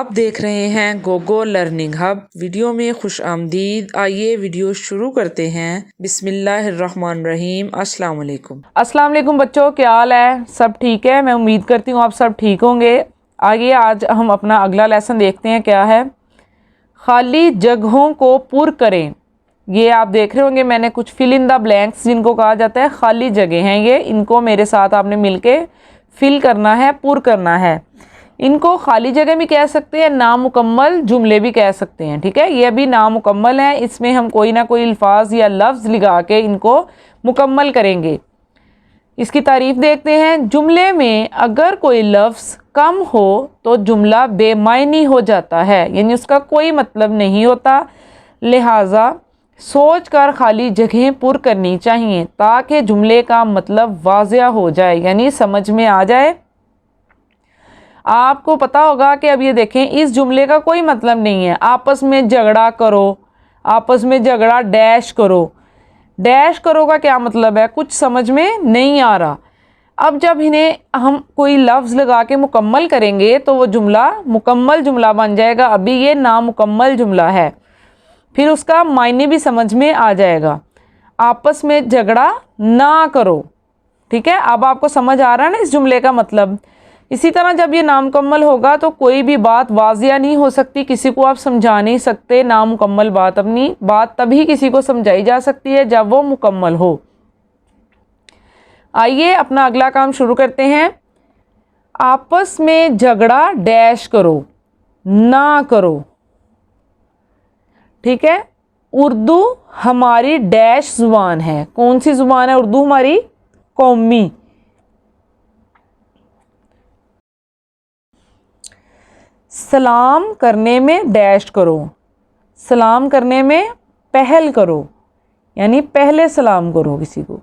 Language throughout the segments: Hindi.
आप देख रहे हैं गोगो लर्निंग हब। वीडियो में खुश आमदीद। आइए वीडियो शुरू करते हैं। बिस्मिल्लाहिर्रहमानिर्रहीम। अस्सलाम वालेकुम। अस्सलाम वालेकुम बच्चों, क्या हाल है? सब ठीक है? मैं उम्मीद करती हूँ आप सब ठीक होंगे। आगे आज हम अपना अगला लेसन देखते हैं, क्या है। खाली जगहों को पुर करें। ये आप देख रहे होंगे मैंने कुछ फिल इन द ब्लैंक्स जिनको कहा जाता है खाली जगह हैं, ये इनको मेरे साथ आपने मिलके फिल करना है, पुर करना है। इनको खाली जगह भी कह सकते हैं, नामुकम्मल जुमले भी कह सकते हैं। ठीक है, ये अभी नामुकम्मल है, इसमें हम कोई ना कोई अल्फाज या लफ्ज़ लगा के इनको मुकम्मल करेंगे। इसकी तारीफ देखते हैं। जुमले में अगर कोई लफ्ज़ कम हो तो जुमला बेमायनी हो जाता है, यानी उसका कोई मतलब नहीं होता। लिहाजा सोच कर खाली जगह पुर करनी चाहिए ताकि जुमले का मतलब वाज़िया हो जाए, यानी समझ में आ जाए। आपको पता होगा कि अब ये देखें, इस जुमले का कोई मतलब नहीं है आपस में झगड़ा करो, आपस में झगड़ा डैश करो। डैश करो का क्या मतलब है, कुछ समझ में नहीं आ रहा। अब जब इन्हें हम कोई लफ्ज़ लगा के मुकम्मल करेंगे तो वो जुमला मुकम्मल जुमला बन जाएगा। अभी ये नामुकम्मल जुमला है, फिर उसका मायने भी समझ में आ जाएगा। आपस में झगड़ा ना करो। ठीक है, अब आपको समझ आ रहा है ना इस जुमले का मतलब। इसी तरह जब ये नामुकम्मल होगा तो कोई भी बात वाज़िया नहीं हो सकती, किसी को आप समझा नहीं सकते। नामुकम्मल बात, अपनी बात तभी किसी को समझाई जा सकती है जब वो मुकम्मल हो। आइए अपना अगला काम शुरू करते हैं। आपस में झगड़ा डैश करो, ना करो। ठीक है, उर्दू हमारी डैश ज़ुबान है। कौन सी ज़ुबान है उर्दू? हमारी कौमी। सलाम करने में डैश करो, सलाम करने में पहल करो, यानी पहले सलाम करो किसी को।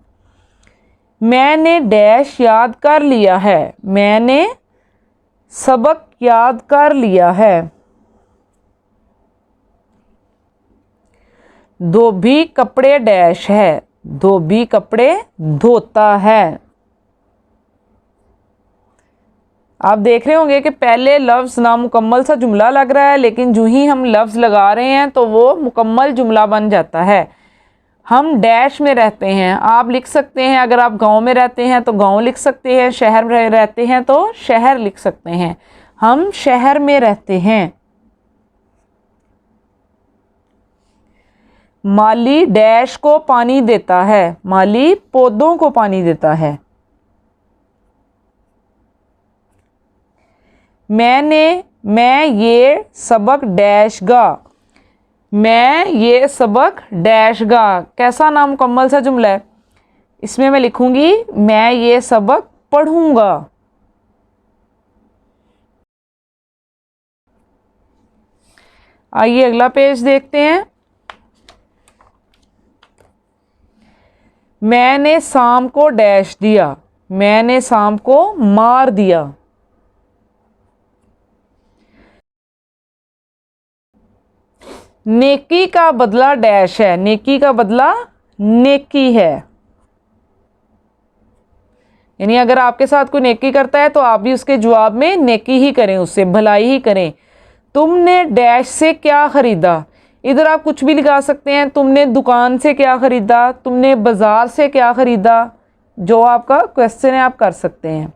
मैंने डैश याद कर लिया है, मैंने सबक याद कर लिया है। धोबी कपड़े डैश है, धोबी कपड़े धोता है। आप देख रहे होंगे कि पहले लफ्ज़ नामुकम्मल सा जुमला लग रहा है, लेकिन जो ही हम लफ्ज़ लगा रहे हैं तो वो मुकम्मल जुमला बन जाता है। हम डैश में रहते हैं, आप लिख सकते हैं। अगर आप गांव में रहते हैं तो गांव लिख सकते हैं, शहर में रहते हैं तो शहर लिख सकते हैं। हम शहर में रहते हैं। माली डैश को पानी देता है, माली पौधों को पानी देता है। मैं ये सबक डैश गा, मैं ये सबक डैश गा। कैसा नामुकम्मल सा जुमला है। इसमें मैं लिखूंगी मैं ये सबक पढ़ूंगा। आइए अगला पेज देखते हैं। मैंने शाम को डैश दिया, मैंने शाम को मार दिया। नेकी का बदला डैश है, नेकी का बदला नेकी है। यानी अगर आपके साथ कोई नेकी करता है तो आप भी उसके जवाब में नेकी ही करें, उससे भलाई ही करें। तुमने डैश से क्या खरीदा, इधर आप कुछ भी लगा सकते हैं। तुमने दुकान से क्या खरीदा, तुमने बाजार से क्या खरीदा, जो आपका क्वेश्चन है आप कर सकते हैं।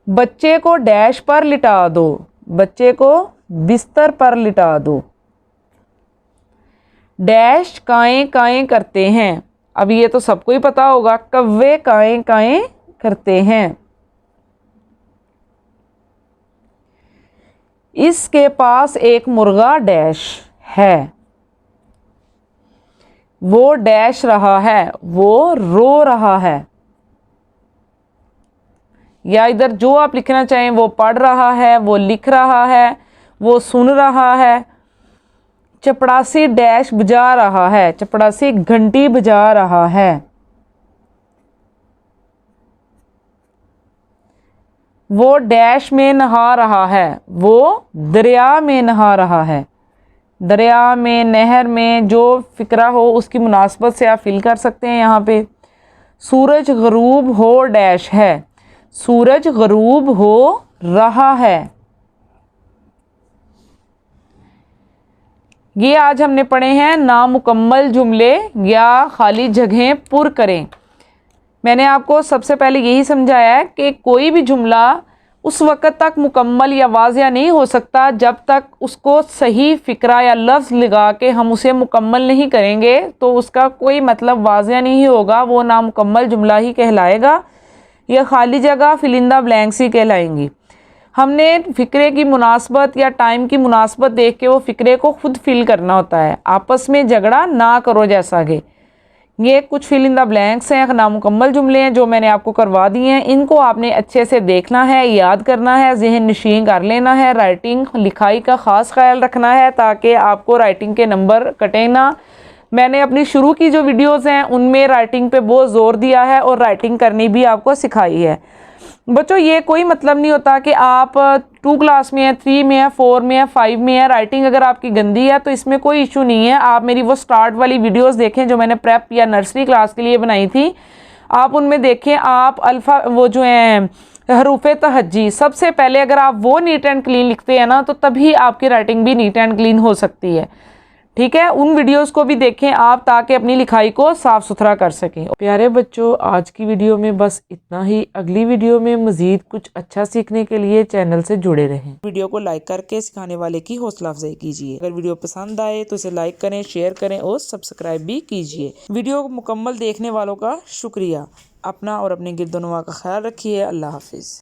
बच्चे को डैश पर लिटा दो, बच्चे को बिस्तर पर लिटा दो। डैश काएं काएं करते हैं, अब ये तो सबको ही पता होगा, कव्वे काएं काएं करते हैं। इसके पास एक मुर्गा डैश है, वो डैश रहा है, वो रो रहा है। या इधर जो आप लिखना चाहें, वो पढ़ रहा है, वो लिख रहा है, वो सुन रहा है। चपड़ासी डैश बजा रहा है, चपड़ासी घंटी बजा रहा है। वो डैश में नहा रहा है, वो दरिया में नहा रहा है। दरिया में, नहर में, जो फिक्रा हो उसकी मुनासबत से आप फिल कर सकते हैं यहाँ पे। सूरज गरूब हो डैश है, सूरज गरूब हो रहा है। ये आज हमने पढ़े हैं नामुकम्मल जुमले या खाली जगहें पुर करें। मैंने आपको सबसे पहले यही समझाया है कि कोई भी जुमला उस वक़्त तक मुकम्मल या वाज़िया नहीं हो सकता जब तक उसको सही फ़िक्रा या लफ्ज़ लगा के हम उसे मुकम्मल नहीं करेंगे, तो उसका कोई मतलब वाज़िया नहीं होगा, वो नामुकम्मल जुमला ही कहलाएगा। यह खाली जगह फिलिंदा ब्लैंक्स ही कहलाएंगी। हमने फ़िक्रे की मुनासबत या टाइम की मुनासबत देख के वो फ़िक्रे को ख़ुद फिल करना होता है। आपस में झगड़ा ना करो जैसा कि ये कुछ फिल इन द ब्लैंक्स हैं, नामुकम्मल जुमले हैं जो मैंने आपको करवा दिए हैं। इनको आपने अच्छे से देखना है, याद करना है, ज़हन नशीन कर लेना है। राइटिंग लिखाई का ख़ास ख्याल रखना है ताकि आपको राइटिंग के नंबर कटे ना। मैंने अपनी शुरू की जो वीडियोज़ हैं उनमें राइटिंग पे बहुत ज़ोर दिया है और राइटिंग करनी भी आपको सिखाई है। बच्चों ये कोई मतलब नहीं होता कि आप 2 क्लास में है, 3 में है, 4 में है, 5 में है, राइटिंग अगर आपकी गंदी है तो इसमें कोई इशू नहीं है। आप मेरी वो स्टार्ट वाली वीडियोस देखें जो मैंने प्रेप या नर्सरी क्लास के लिए बनाई थी, आप उनमें देखें। आप अल्फ़ा वो जो हैं हरूफ़े तहज्जी, सबसे पहले अगर आप वो नीट एंड क्लीन लिखते हैं ना तो तभी आपकी राइटिंग भी नीट एंड क्लीन हो सकती है। ठीक है, उन वीडियोस को भी देखें आप ताकि अपनी लिखाई को साफ़ सुथरा कर सकें। प्यारे बच्चों, आज की वीडियो में बस इतना ही। अगली वीडियो में मज़ीद कुछ अच्छा सीखने के लिए चैनल से जुड़े रहें। वीडियो को लाइक करके सिखाने वाले की हौसला अफजाई कीजिए। अगर वीडियो पसंद आए तो इसे लाइक करें, शेयर करें और सब्सक्राइब भी कीजिए। वीडियो को मुकम्मल देखने वालों का शुक्रिया। अपना और अपने गिरदोनवा का ख्याल रखिए। अल्लाह हाफिज़।